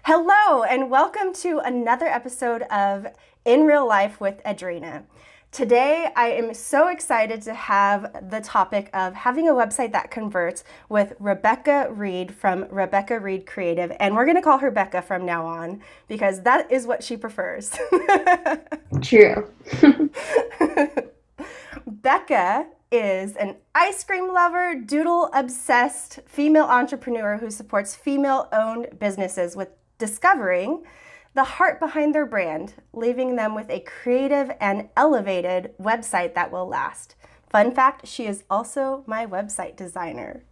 Hello, and welcome to another episode of In Real Life with Edrina. Today, I am so excited to have the topic of having a website that converts with Rebekah Reed from Rebekah Reed Creative. And we're going to call her Becca from now on because that is what she prefers. True. Becca is an ice cream lover, doodle obsessed female entrepreneur who supports female owned businesses with discovering the heart behind their brand, leaving them with a creative and elevated website that will last. Fun fact, she is also my website designer.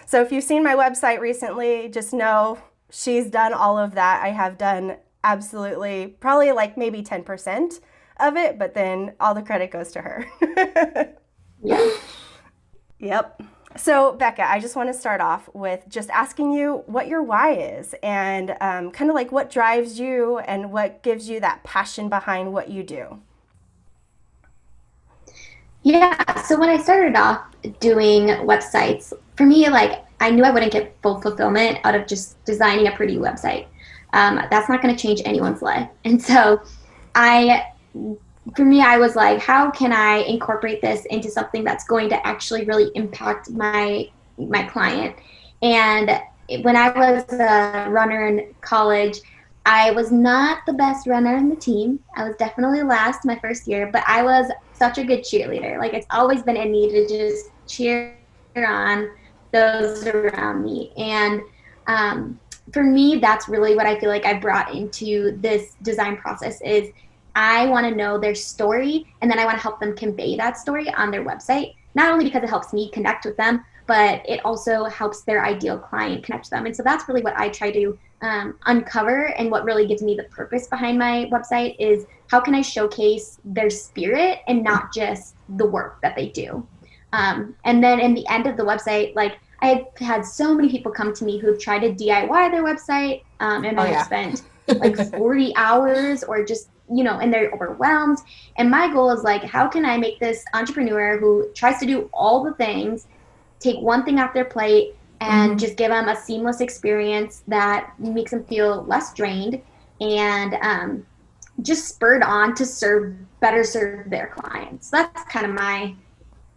So if you've seen my website recently, just know she's done all of that. I have done absolutely probably like maybe 10% of it, but then all the credit goes to her. Yeah. Yep. So, Becca, I just want to start off with just asking you what your why is and kind of like what drives you and what gives you that passion behind what you do. Yeah. So when I started off doing websites, for me, like I knew I wouldn't get full fulfillment out of just designing a pretty website. That's not going to change anyone's life. And so I for me, I was like, how can I incorporate this into something that's going to actually really impact my client? And when I was a runner in college, I was not the best runner in the team. I was definitely last my first year, but I was such a good cheerleader. Like it's always been in me to just cheer on those around me. And for me, that's really what I feel like I brought into this design process is I want to know their story, and then I want to help them convey that story on their website, not only because it helps me connect with them, but it also helps their ideal client connect to them. And so that's really what I try to uncover, and what really gives me the purpose behind my website is how can I showcase their spirit and not just the work that they do. And then in the end of the website, like I had had so many people come to me who've tried to DIY their website and have spent like 40 hours or just and they're overwhelmed. And my goal is like, how can I make this entrepreneur who tries to do all the things, take one thing off their plate and just give them a seamless experience that makes them feel less drained and just spurred on to better serve their clients. That's kind of my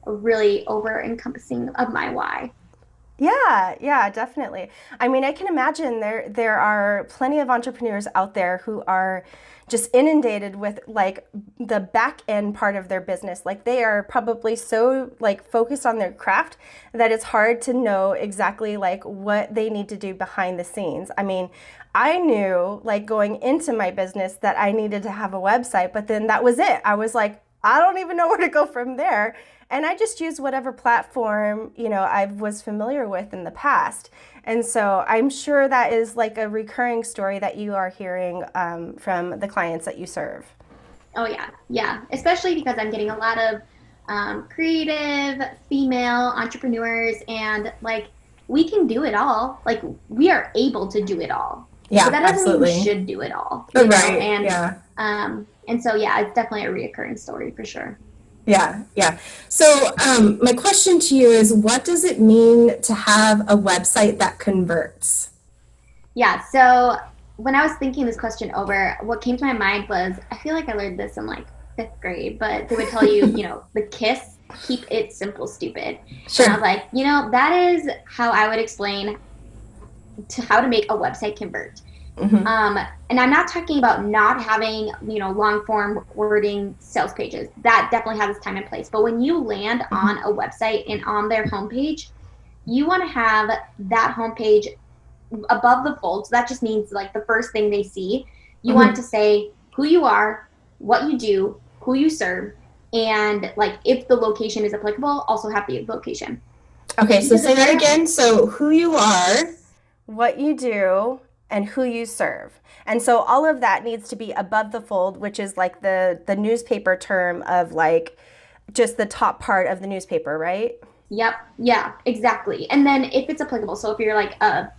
really over encompassing of my why. Yeah, definitely. I mean, I can imagine there are plenty of entrepreneurs out there who are just inundated with like the back end part of their business. Like they are probably so like focused on their craft that it's hard to know exactly like what they need to do behind the scenes. I mean, I knew like going into my business that I needed to have a website, but then that was it. I was like, I don't even know where to go from there. And I just used whatever platform, I was familiar with in the past. And so I'm sure that is like a recurring story that you are hearing from the clients that you serve. Oh yeah, yeah. Especially because I'm getting a lot of creative female entrepreneurs, and like we can do it all. Like we are able to do it all. But Yeah, that doesn't mean we absolutely. should do it all, Right. And Yeah. and so yeah, it's definitely a reoccurring story for sure. Yeah. So, my question to you is, what does it mean to have a website that converts? Yeah. So when I was thinking this question over, what came to my mind was I feel like I learned this in like fifth grade, but they would tell you, the KISS, keep it simple, stupid. And I was Sure. like, that is how I would explain to how to make a website convert. Hmm. And I'm not talking about not having, long form wording sales pages. That definitely has its time and place. But when you land on a website and on their homepage, you want to have that homepage above the fold. So that just means like the first thing they see, you want Hmm. to say who you are, what you do, who you serve, and like if the location is applicable, also have the location. Okay, so Because say if that they're again. So, who you are, what you do, and who you serve. And so all of that needs to be above the fold, which is like the newspaper term of like just the top part of the newspaper, right? Yep. Yeah, exactly. And then if it's applicable, so if you're like a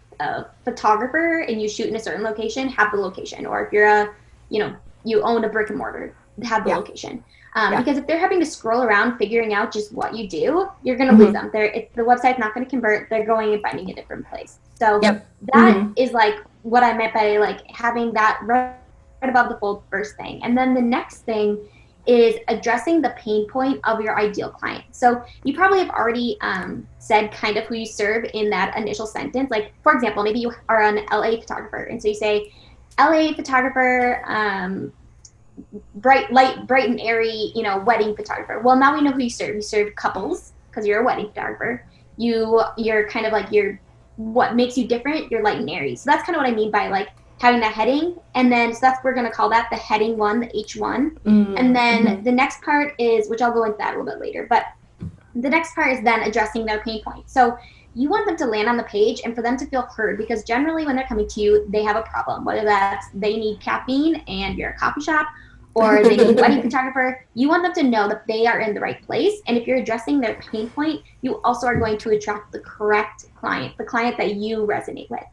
photographer and you shoot in a certain location, have the location. Or if you're you own a brick and mortar, have the Yeah. location. Yeah. Because if they're having to scroll around figuring out just what you do, you're going to lose Mm-hmm. them. The website's not going to convert. They're going and finding a different place. So Yep. that Mm-hmm. is like what I meant by like having that right above the fold first thing. And then the next thing is addressing the pain point of your ideal client. So you probably have already said kind of who you serve in that initial sentence. Like, for example, maybe you are an LA photographer. And so you say, LA photographer, bright and airy, wedding photographer. Well, now we know who you serve. You serve couples because you're a wedding photographer. You're kind of like what makes you different. You're light and airy. So that's kind of what I mean by like having that heading. And then, so that's, we're going to call that the heading one, the H1. And then the next part is, which I'll go into that a little bit later, but the next part is then addressing their pain point. So you want them to land on the page and for them to feel heard, because generally when they're coming to you, they have a problem, whether that's they need caffeine and you're a coffee shop, or they need a wedding photographer. You want them to know that they are in the right place. And if you're addressing their pain point, you also are going to attract the correct client, the client that you resonate with.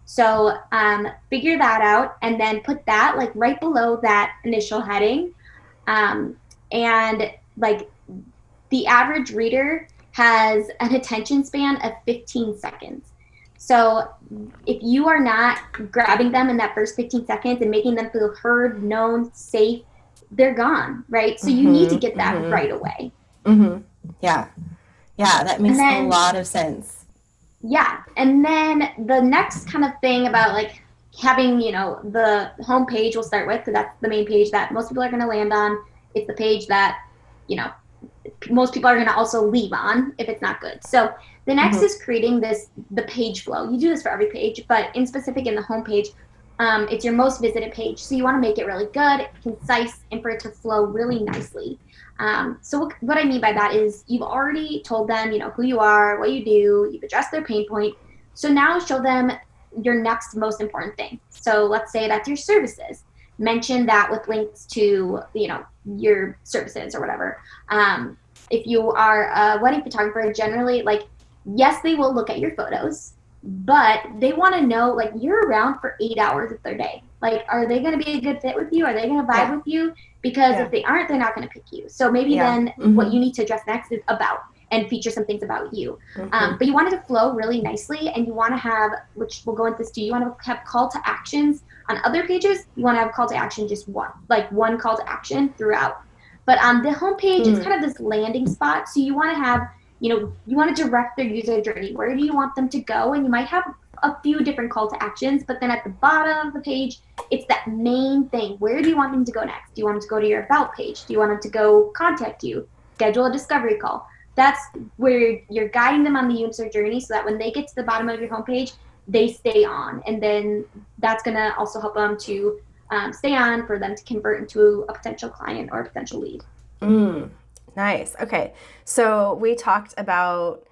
So figure that out and then put that like right below that initial heading. And like the average reader has an attention span of 15 seconds. So if you are not grabbing them in that first 15 seconds and making them feel heard, known, safe, they're gone, right? So you need to get that right away. Yeah. Yeah, that makes a lot of sense. Yeah. And then the next kind of thing about like having, the home page we'll start with, because that's the main page that most people are going to land on. It's the page that, most people are going to also leave on if it's not good. So the next is creating the page flow. You do this for every page, but in specific in the home page, it's your most visited page. So you want to make it really good, concise, and for it to flow really nicely. So what I mean by that is you've already told them, who you are, what you do, you've addressed their pain point. So now show them your next most important thing. So let's say that's your services. Mention that with links to, your services or whatever. If you are a wedding photographer, generally, like, yes, they will look at your photos, but they want to know, like, you're around for 8 hours of their day. Like, are they going to be a good fit with you? Are they going to vibe with you? Because if they aren't, they're not going to pick you. So maybe then what you need to address next is about, and feature some things about you. But you want it to flow really nicely, and you want to have, which we'll go into this too, you want to have call to actions. On other pages, you want to have call to action just one call to action throughout. But on the homepage, it's kind of this landing spot. So you want to have, you want to direct their user journey. Where do you want them to go? And you might have a few different call to actions, but then at the bottom of the page, it's that main thing. Where do you want them to go next? Do you want them to go to your about page? Do you want them to go contact you, schedule a discovery call? That's where you're guiding them on the user journey so that when they get to the bottom of your homepage, they stay on. And then that's going to also help them to stay on, for them to convert into a potential client or a potential lead. Nice. Okay. So we talked about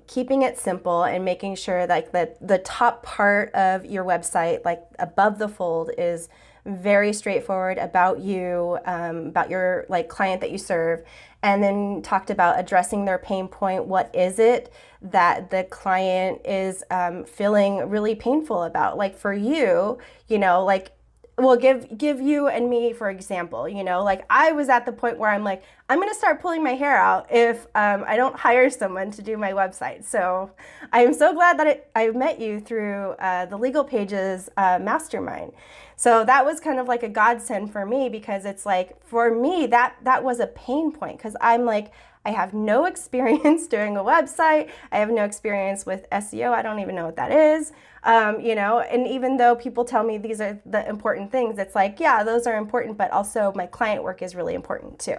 keeping it simple and making sure like that the top part of your website, like above the fold, is very straightforward about you, about your like client that you serve, and then talked about addressing their pain point. What is it that the client is feeling really painful about? Like for you, like, well, give you and me for example. Like I was at the point where I'm like, I'm gonna start pulling my hair out if I don't hire someone to do my website. So I am so glad that I met you through the Legal Pages mastermind. So that was kind of like a godsend for me, because it's like, for me, that was a pain point, because I'm like, I have no experience doing a website. I have no experience with SEO. I don't even know what that is. And even though people tell me these are the important things, it's like, yeah, those are important, but also my client work is really important too.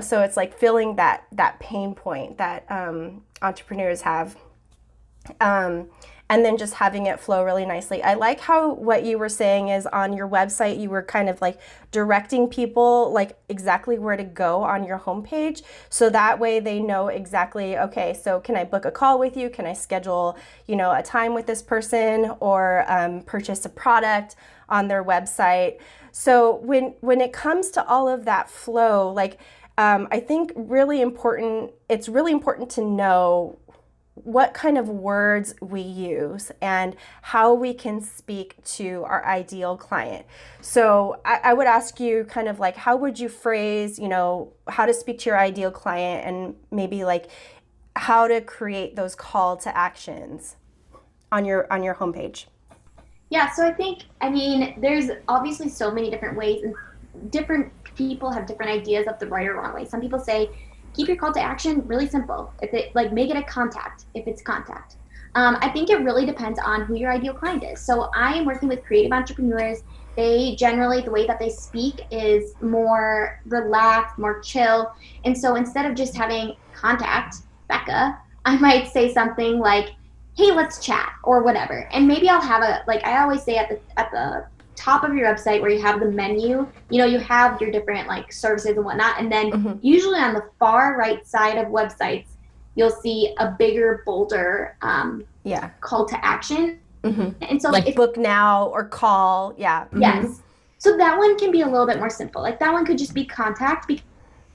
So it's like filling that pain point that entrepreneurs have. And then just having it flow really nicely. I like how what you were saying is on your website, you were kind of like directing people like exactly where to go on your homepage. So that way they know exactly, okay, so can I book a call with you? Can I schedule, a time with this person, or purchase a product on their website? So when it comes to all of that flow, like I think it's really important to know what kind of words we use and how we can speak to our ideal client. So I would ask you kind of like, how would you phrase, how to speak to your ideal client, and maybe like how to create those call to actions on your homepage. Yeah, so I mean, there's obviously so many different ways, and different people have different ideas of the right or wrong way. Some people say, keep your call to action really simple. If it like make it a contact, if it's contact. I think it really depends on who your ideal client is. So I am working with creative entrepreneurs. They generally, the way that they speak is more relaxed, more chill. And so instead of just having contact, Becca, I might say something like, hey, let's chat or whatever. And maybe I'll have like I always say at the top of your website where you have the menu, you have your different like services and whatnot. And then usually on the far right side of websites, you'll see a bigger, bolder call to action. And so like book now or call. Yeah. Yes. So that one can be a little bit more simple. Like that one could just be contact because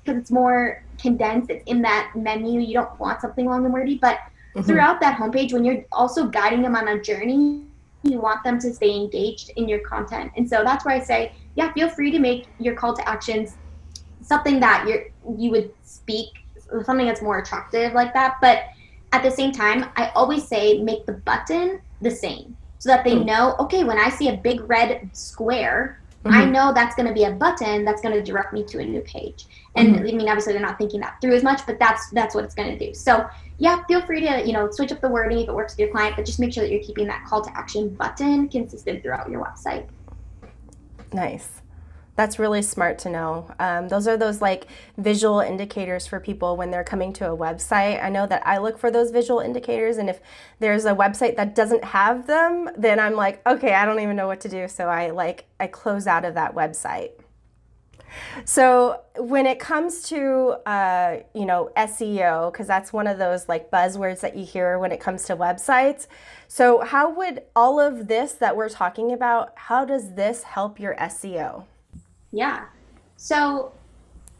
it's more condensed. It's in that menu. You don't want something long and wordy, but throughout that homepage, when you're also guiding them on a journey, you want them to stay engaged in your content. And so that's where I say, yeah, feel free to make your call to actions something that you would speak, something that's more attractive like that. But at the same time, I always say make the button the same so that they know, okay, when I see a big red square, I know that's going to be a button that's going to direct me to a new page. And I mean, obviously they're not thinking that through as much, but that's what it's going to do. So yeah, feel free to, switch up the wording if it works with your client, but just make sure that you're keeping that call to action button consistent throughout your website. Nice. That's really smart to know. Those are those like visual indicators for people when they're coming to a website. I know that I look for those visual indicators, and if there's a website that doesn't have them, then I'm like, okay, I don't even know what to do. So I close out of that website. So when it comes to, SEO, because that's one of those like buzzwords that you hear when it comes to websites. So how would all of this that we're talking about, how does this help your SEO? Yeah. So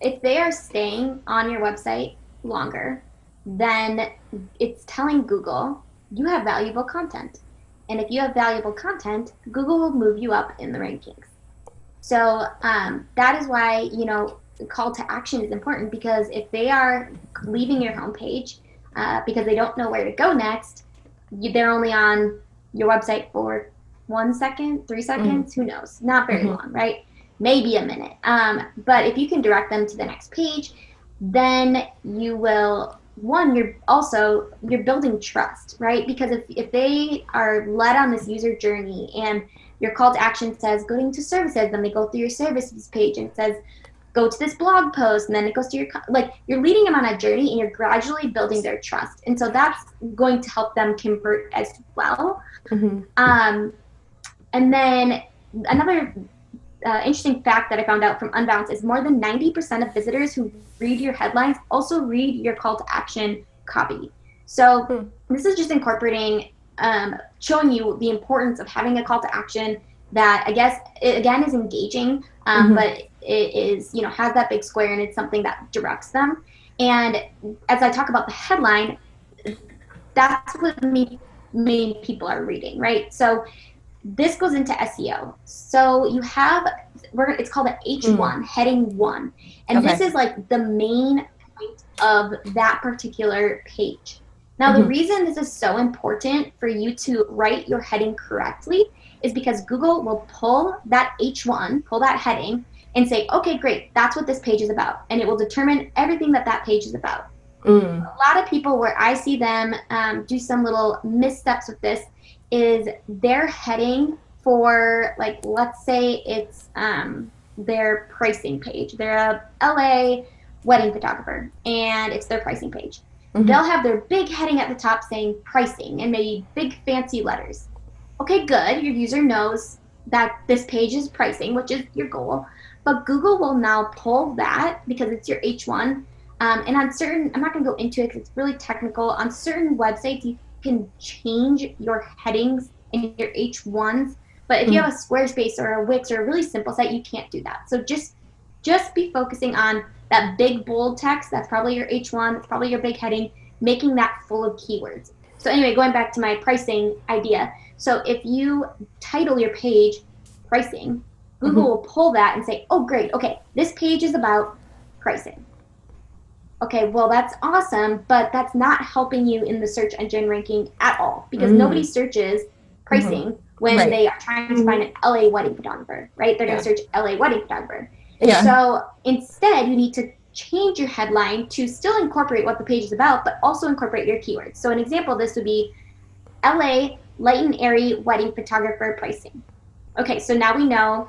if they are staying on your website longer, then it's telling Google you have valuable content. And if you have valuable content, Google will move you up in the rankings. So that is why, call to action is important, because if they are leaving your homepage because they don't know where to go next, they're only on your website for 1 second, 3 seconds, who knows? Not very long, right? Maybe a minute. But if you can direct them to the next page, then you will, you're building trust, right? Because if they are led on this user journey and your call to action says going to services, then they go through your services page and it says go to this blog post, and then it goes to you're leading them on a journey and you're gradually building their trust. And so that's going to help them convert as well. And then another interesting fact that I found out from Unbounce is more than 90% of visitors who read your headlines also read your call to action copy. So this is just incorporating, showing you the importance of having a call to action that I guess again is engaging, but it is, has that big square and it's something that directs them. And as I talk about the headline, that's what many people are reading, right? So this goes into SEO. So you have, it's called an H1, heading 1. And this is like the main point of that particular page. Now, the reason this is so important for you to write your heading correctly is because Google will pull that H1, pull that heading, and say, okay, great, that's what this page is about. And it will determine everything that page is about. A lot of people, where I see them do some little missteps with this, is their heading for, like, let's say it's their pricing page. They're a LA wedding photographer, and it's their pricing page. They'll have their big heading at the top saying pricing and maybe big fancy letters. Okay, good. Your user knows that this page is pricing, which is your goal. But Google will now pull that because it's your H1. And on certain, I'm not going to go into it because it's really technical. On certain websites, you can change your headings and your H1s. But if you have a Squarespace or a Wix or a really simple site, you can't do that. So just be focusing on that big bold text. That's probably your H1. That's probably your big heading. making that full of keywords. So anyway, going back to my pricing idea. So if you title your page pricing, Google Mm-hmm. will pull that and say, oh, great. Okay, this page is about pricing. Okay, well, that's awesome, but that's not helping you in the search engine ranking at all because nobody Mm-hmm. searches Mm-hmm. pricing when Right. they are trying to find an LA wedding photographer, right? They're going Yeah. to search LA wedding photographer. Yeah. So instead, you need to change your headline to still incorporate what the page is about, but also incorporate your keywords. So an example of this would be LA light and airy wedding photographer pricing. Okay, so now we know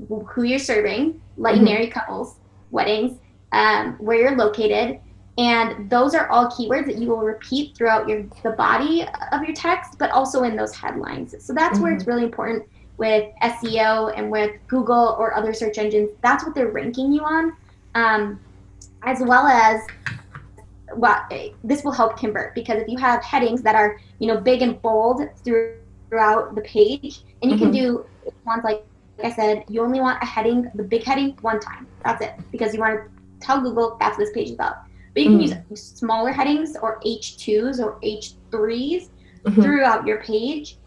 who you're serving, light and Mm-hmm. airy couples, weddings, where you're located, and those are all keywords that you will repeat throughout the body of your text, but also in those headlines. So that's where Mm-hmm. it's really important with SEO and with Google or other search engines. That's what they're ranking you on, um, as well as what this will help convert because if you have headings that are big and bold throughout the page, and you can Mm-hmm. do ones like I said, you only want a heading, the big heading, one time. That's it, because you want to tell Google that's what this page is about. But you can use Mm-hmm. smaller headings or H2s or H3s Mm-hmm. throughout your page,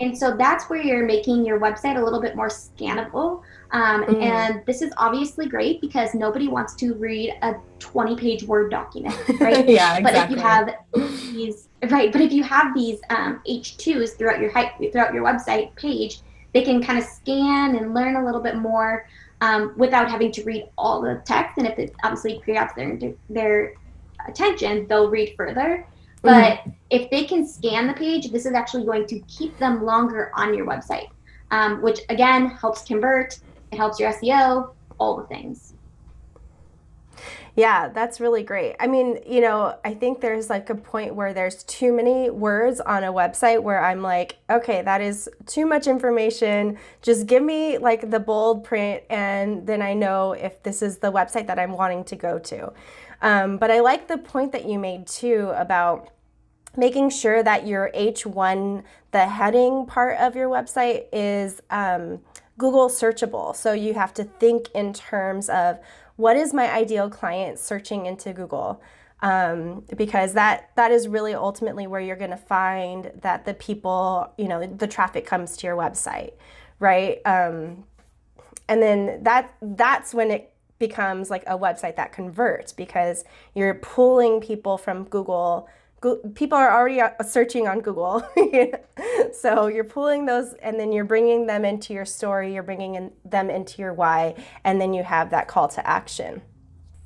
and so that's where you're making your website a little bit more scannable. And this is obviously great because nobody wants to read a 20-page Word document, right? Yeah, But if you exactly. have these, right, but if you have these H2s throughout your website page, they can kind of scan and learn a little bit more without having to read all the text. And if it obviously grabs their attention, they'll read further. But Mm-hmm. if they can scan the page, this is actually going to keep them longer on your website, which again helps convert, it helps your SEO, all the things. Yeah, that's really great. I mean, I think there's like a point where there's too many words on a website where I'm like, okay, that is too much information. Just give me like the bold print, and then I know if this is the website that I'm wanting to go to. But I like the point that you made too about making sure that your H1, the heading part of your website, is Google searchable. So you have to think in terms of what is my ideal client searching into Google. Because that is really ultimately where you're going to find that the people, the traffic comes to your website, right? And then that's when it becomes like a website that converts because you're pulling people from Google. People are already searching on Google. So you're pulling those and then you're bringing them into your story, you're bringing them into your why, and then you have that call to action.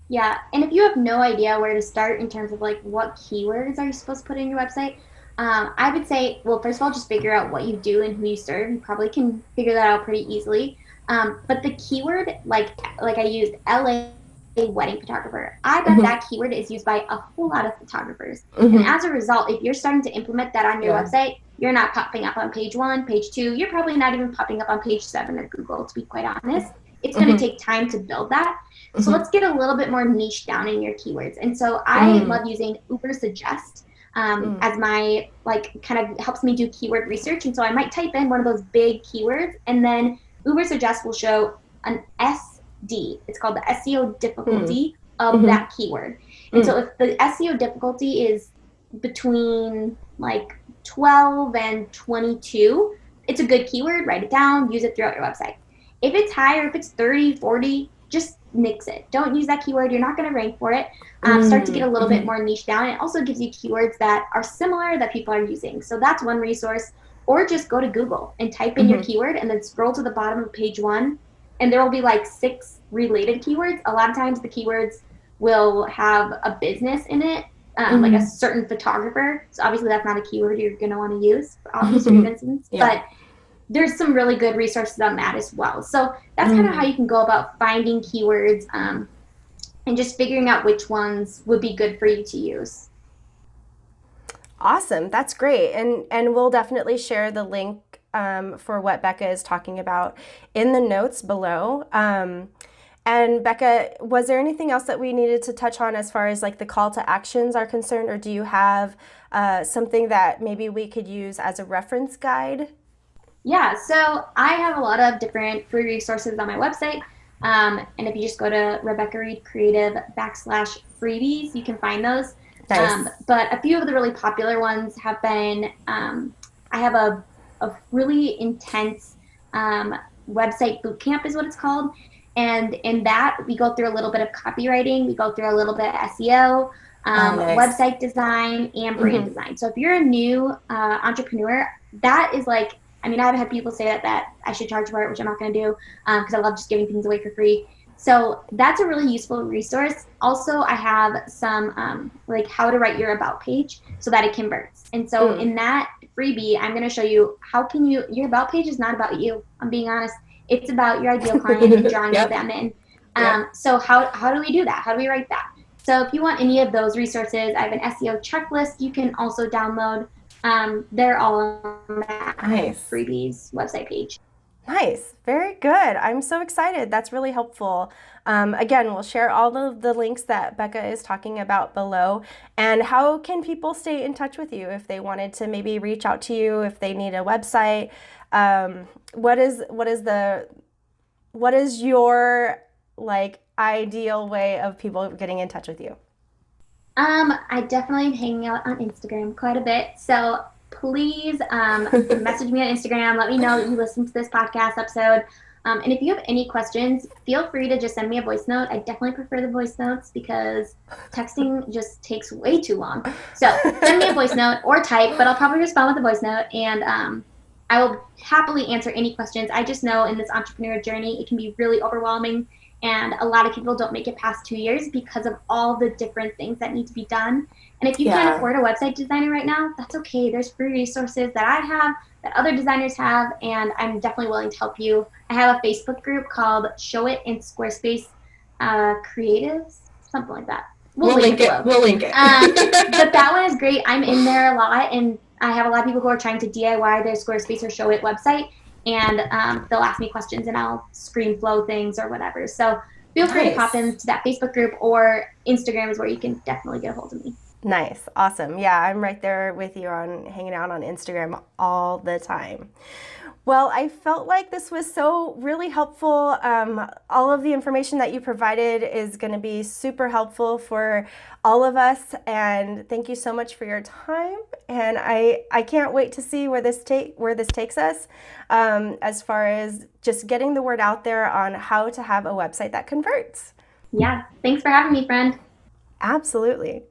Yeah, and if you have no idea where to start in terms of like what keywords are you supposed to put in your website, I would say, well, first of all, just figure out what you do and who you serve. You probably can figure that out pretty easily. But the keyword, like I used LA wedding photographer, I bet Mm-hmm. that keyword is used by a whole lot of photographers. And Mm-hmm. as a result, if you're starting to implement that on your Yeah. website, you're not popping up on page one, page two. You're probably not even popping up on page seven of Google, to be quite honest. It's going to Mm-hmm. take time to build that. So Mm-hmm. let's get a little bit more niche down in your keywords. And so I Mm-hmm. love using Uber Suggest as my like kind of helps me do keyword research. And so I might type in one of those big keywords, and then Uber Suggest will show an SD. It's called the SEO difficulty of Mm-hmm. that keyword. And so if the SEO difficulty is between like 12 and 22, it's a good keyword. Write it down, use it throughout your website. If it's higher, if it's 30, 40, just nix it. Don't use that keyword. You're not going to rank for it. Start to get a little bit Mm-hmm. more niche down. It also gives you keywords that are similar that people are using. So that's one resource. Or just go to Google and type in your Mm-hmm. keyword and then scroll to the bottom of page one. And there will be like 6 related keywords. A lot of times the keywords will have a business in it, like a Mm-hmm. certain photographer. So obviously that's not a keyword you're going to want to use for obvious Mm-hmm. reasons. Yeah. But there's some really good resources on that as well. So that's kind of how Mm. you can go about finding keywords and just figuring out which ones would be good for you to use. Awesome. That's great. And we'll definitely share the link for what Becca is talking about in the notes below. And Becca, was there anything else that we needed to touch on as far as like the call to actions are concerned, or do you have something that maybe we could use as a reference guide? Yeah, so I have a lot of different free resources on my website. And if you just go to Rebecca Reed Creative /freebies, you can find those. Nice. But a few of the really popular ones have been I have a really intense website boot camp, is what it's called. And in that, we go through a little bit of copywriting, we go through a little bit of SEO, Oh, nice. website design, and brand Hmm. design. So if you're a new entrepreneur, that is like, I mean, I've had people say that I should charge for it, which I'm not going to do because I love just giving things away for free. So that's a really useful resource. Also, I have some like how to write your about page so that it converts. And so Mm. in that freebie, I'm going to show you how can you, your about page is not about you. I'm being honest. It's about your ideal client and drawing Yep. them in. Yep. So how do we do that? How do we write that? So if you want any of those resources, I have an SEO checklist you can also download. They're all on that Nice. freebies website page. Nice. Very good. I'm so excited. That's really helpful. Again, we'll share all of the links that Becca is talking about below. And how can people stay in touch with you if they wanted to maybe reach out to you, if they need a website? What is your like ideal way of people getting in touch with you? I definitely am hanging out on Instagram quite a bit. So please message me on Instagram. Let me know that you listened to this podcast episode. And if you have any questions, feel free to just send me a voice note. I definitely prefer the voice notes because texting just takes way too long. So send me a voice note or type, but I'll probably respond with a voice note. And I will happily answer any questions. I just know in this entrepreneur journey, it can be really overwhelming. And a lot of people don't make it past 2 years because of all the different things that need to be done. And if you can't Yeah. afford a website designer right now, that's okay. There's free resources that I have, that other designers have, and I'm definitely willing to help you. I have a Facebook group called Show It in Squarespace Creatives, something like that. We'll We'll link it link it. below. We'll link But it. that one is great. I'm in there a lot, and I have a lot of people who are trying to DIY their Squarespace or Show It website, and they'll ask me questions, and I'll screen flow things or whatever. So feel free to pop Nice. into that Facebook group, or Instagram is where you can definitely get a hold of me. Nice. Awesome. Yeah, I'm right there with you on hanging out on Instagram all the time. Well, I felt like this was so really helpful. All of the information that you provided is going to be super helpful for all of us. And thank you so much for your time. And I can't wait to see where this takes us, as far as just getting the word out there on how to have a website that converts. Yeah, thanks for having me, friend. Absolutely.